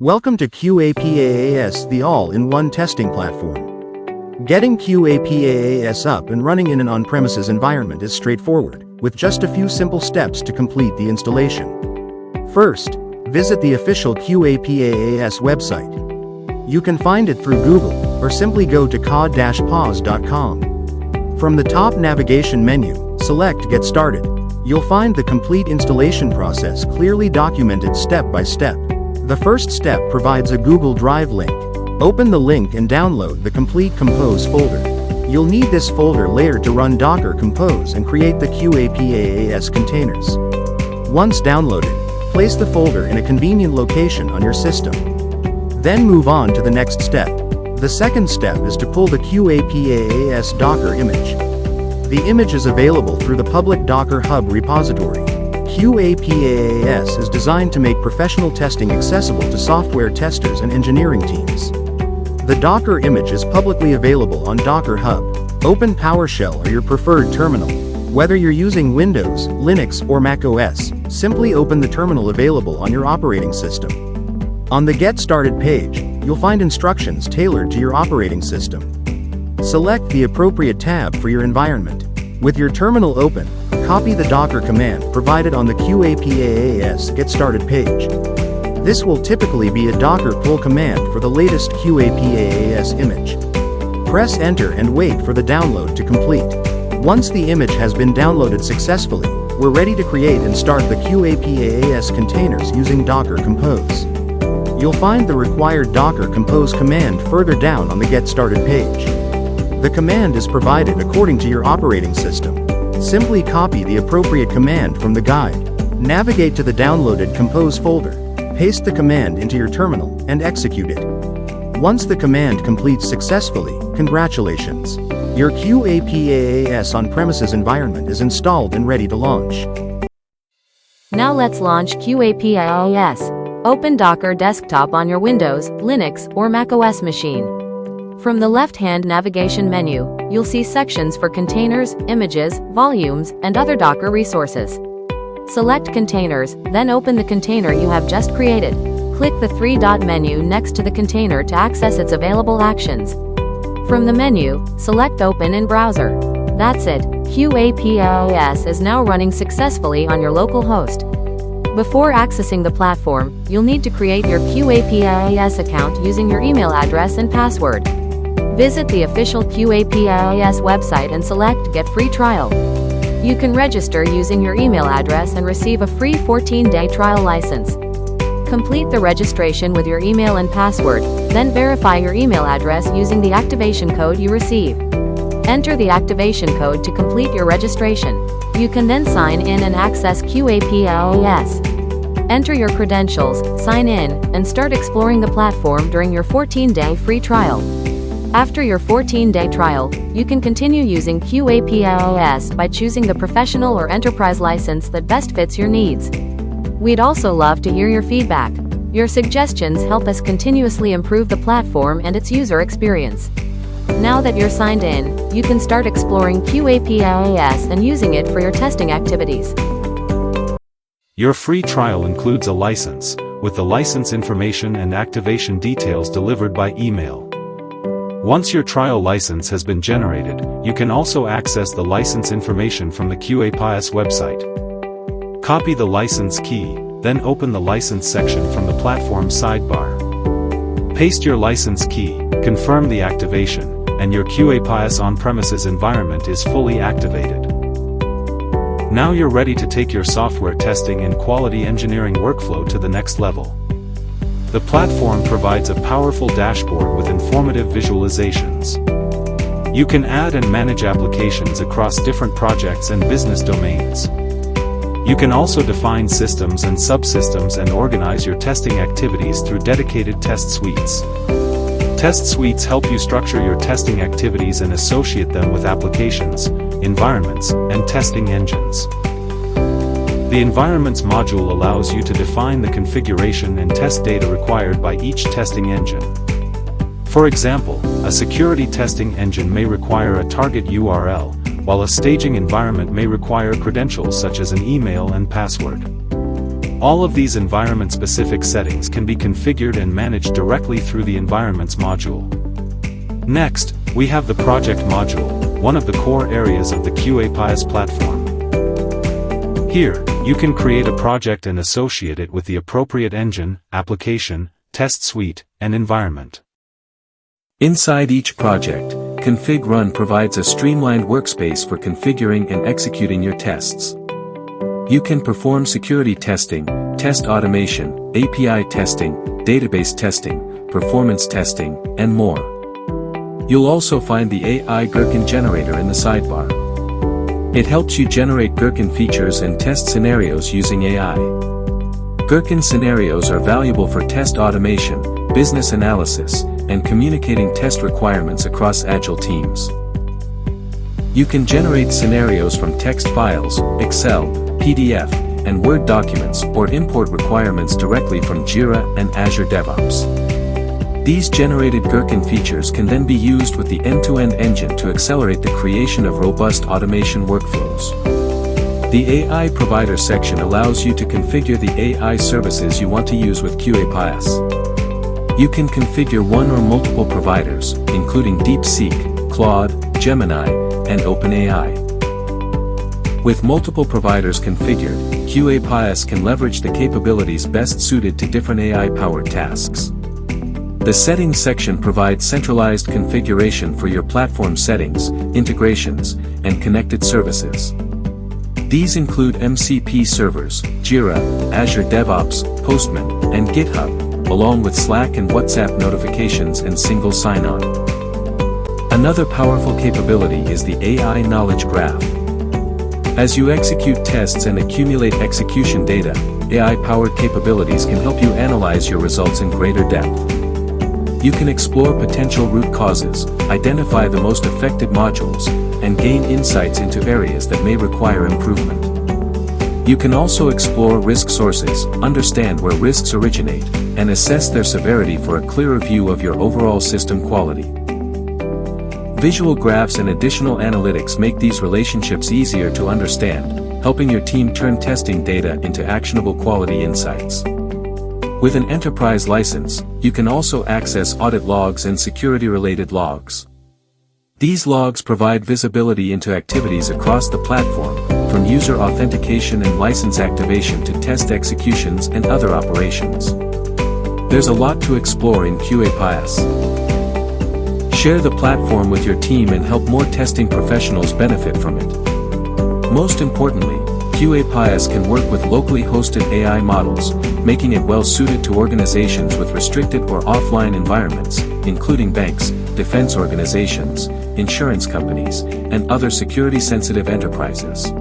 Welcome to QA-PaaS, the all-in-one testing platform. Getting QA-PaaS up and running in an on-premises environment is straightforward, with just a few simple steps to complete the installation. First, visit the official QA-PaaS website. You can find it through Google, or simply go to QA-PaaS.com. From the top navigation menu, select Get Started. You'll find the complete installation process clearly documented step by step. The first step provides a Google Drive link. Open the link and download the complete Compose folder. You'll need this folder later to run Docker Compose and create the QA-PaaS containers. Once downloaded, place the folder in a convenient location on your system. Then move on to the next step. The second step is to pull the QA-PaaS Docker image. The image is available through the public Docker Hub repository. QA-PaaS is designed to make professional testing accessible to software testers and engineering teams. The Docker image is publicly available on Docker Hub. Open PowerShell or your preferred terminal. Whether you're using Windows, Linux, or macOS, simply open the terminal available on your operating system. On the Get Started page, you'll find instructions tailored to your operating system. Select the appropriate tab for your environment. With your terminal open, copy the Docker command provided on the QA-PaaS Get Started page. This will typically be a Docker pull command for the latest QA-PaaS image. Press Enter and wait for the download to complete. Once the image has been downloaded successfully, we're ready to create and start the QA-PaaS containers using Docker Compose. You'll find the required Docker Compose command further down on the Get Started page. The command is provided according to your operating system. Simply copy the appropriate command from the guide. Navigate to the downloaded Compose folder, paste the command into your terminal, and execute it. Once the command completes successfully, congratulations! Your QA-PaaS on-premises environment is installed and ready to launch. Now let's launch QA-PaaS. Open Docker Desktop on your Windows, Linux, or macOS machine. From the left-hand navigation menu, you'll see sections for containers, images, volumes, and other Docker resources. Select Containers, then open the container you have just created. Click the three-dot menu next to the container to access its available actions. From the menu, select Open in Browser. That's it, QA-PaaS is now running successfully on your local host. Before accessing the platform, you'll need to create your QA-PaaS account using your email address and password. Visit the official QA-PaaS website and select Get Free Trial. You can register using your email address and receive a free 14-day trial license. Complete the registration with your email and password, then verify your email address using the activation code you receive. Enter the activation code to complete your registration. You can then sign in and access QA-PaaS. Enter your credentials, sign in, and start exploring the platform during your 14-day free trial. After your 14-day trial, you can continue using QA-PaaS by choosing the professional or enterprise license that best fits your needs. We'd also love to hear your feedback. Your suggestions help us continuously improve the platform and its user experience. Now that you're signed in, you can start exploring QA-PaaS and using it for your testing activities. Your free trial includes a license, with the license information and activation details delivered by email. Once your trial license has been generated, you can also access the license information from the QA-PaaS website. Copy the license key, then open the license section from the platform sidebar. Paste your license key, confirm the activation, and your QA-PaaS on-premises environment is fully activated. Now you're ready to take your software testing and quality engineering workflow to the next level. The platform provides a powerful dashboard with informative visualizations. You can add and manage applications across different projects and business domains. You can also define systems and subsystems and organize your testing activities through dedicated test suites. Test suites help you structure your testing activities and associate them with applications, environments, and testing engines. The Environments module allows you to define the configuration and test data required by each testing engine. For example, a security testing engine may require a target URL, while a staging environment may require credentials such as an email and password. All of these environment-specific settings can be configured and managed directly through the Environments module. Next, we have the Project module, one of the core areas of the QA-PaaS platform. Here, you can create a project and associate it with the appropriate engine, application, test suite, and environment. Inside each project, Config Run provides a streamlined workspace for configuring and executing your tests. You can perform security testing, test automation, API testing, database testing, performance testing, and more. You'll also find the AI Gherkin generator in the sidebar. It helps you generate Gherkin features and test scenarios using AI. Gherkin scenarios are valuable for test automation, business analysis, and communicating test requirements across agile teams. You can generate scenarios from text files, Excel, PDF, and Word documents, or import requirements directly from Jira and Azure DevOps. These generated Gherkin features can then be used with the end-to-end engine to accelerate the creation of robust automation workflows. The AI Provider section allows you to configure the AI services you want to use with QA-PaaS. You can configure one or multiple providers, including DeepSeek, Claude, Gemini, and OpenAI. With multiple providers configured, QA-PaaS can leverage the capabilities best suited to different AI-powered tasks. The Settings section provides centralized configuration for your platform settings, integrations, and connected services. These include MCP servers, Jira, Azure DevOps, Postman, and GitHub, along with Slack and WhatsApp notifications and single sign-on. Another powerful capability is the AI Knowledge Graph. As you execute tests and accumulate execution data, AI-powered capabilities can help you analyze your results in greater depth. You can explore potential root causes, identify the most effective modules, and gain insights into areas that may require improvement. You can also explore risk sources, understand where risks originate, and assess their severity for a clearer view of your overall system quality. Visual graphs and additional analytics make these relationships easier to understand, helping your team turn testing data into actionable quality insights. With an enterprise license, you can also access audit logs and security-related logs. These logs provide visibility into activities across the platform, from user authentication and license activation to test executions and other operations. There's a lot to explore in QA-PaaS. Share the platform with your team and help more testing professionals benefit from it. Most importantly, QA-PaaS can work with locally hosted AI models, making it well-suited to organizations with restricted or offline environments, including banks, defense organizations, insurance companies, and other security-sensitive enterprises.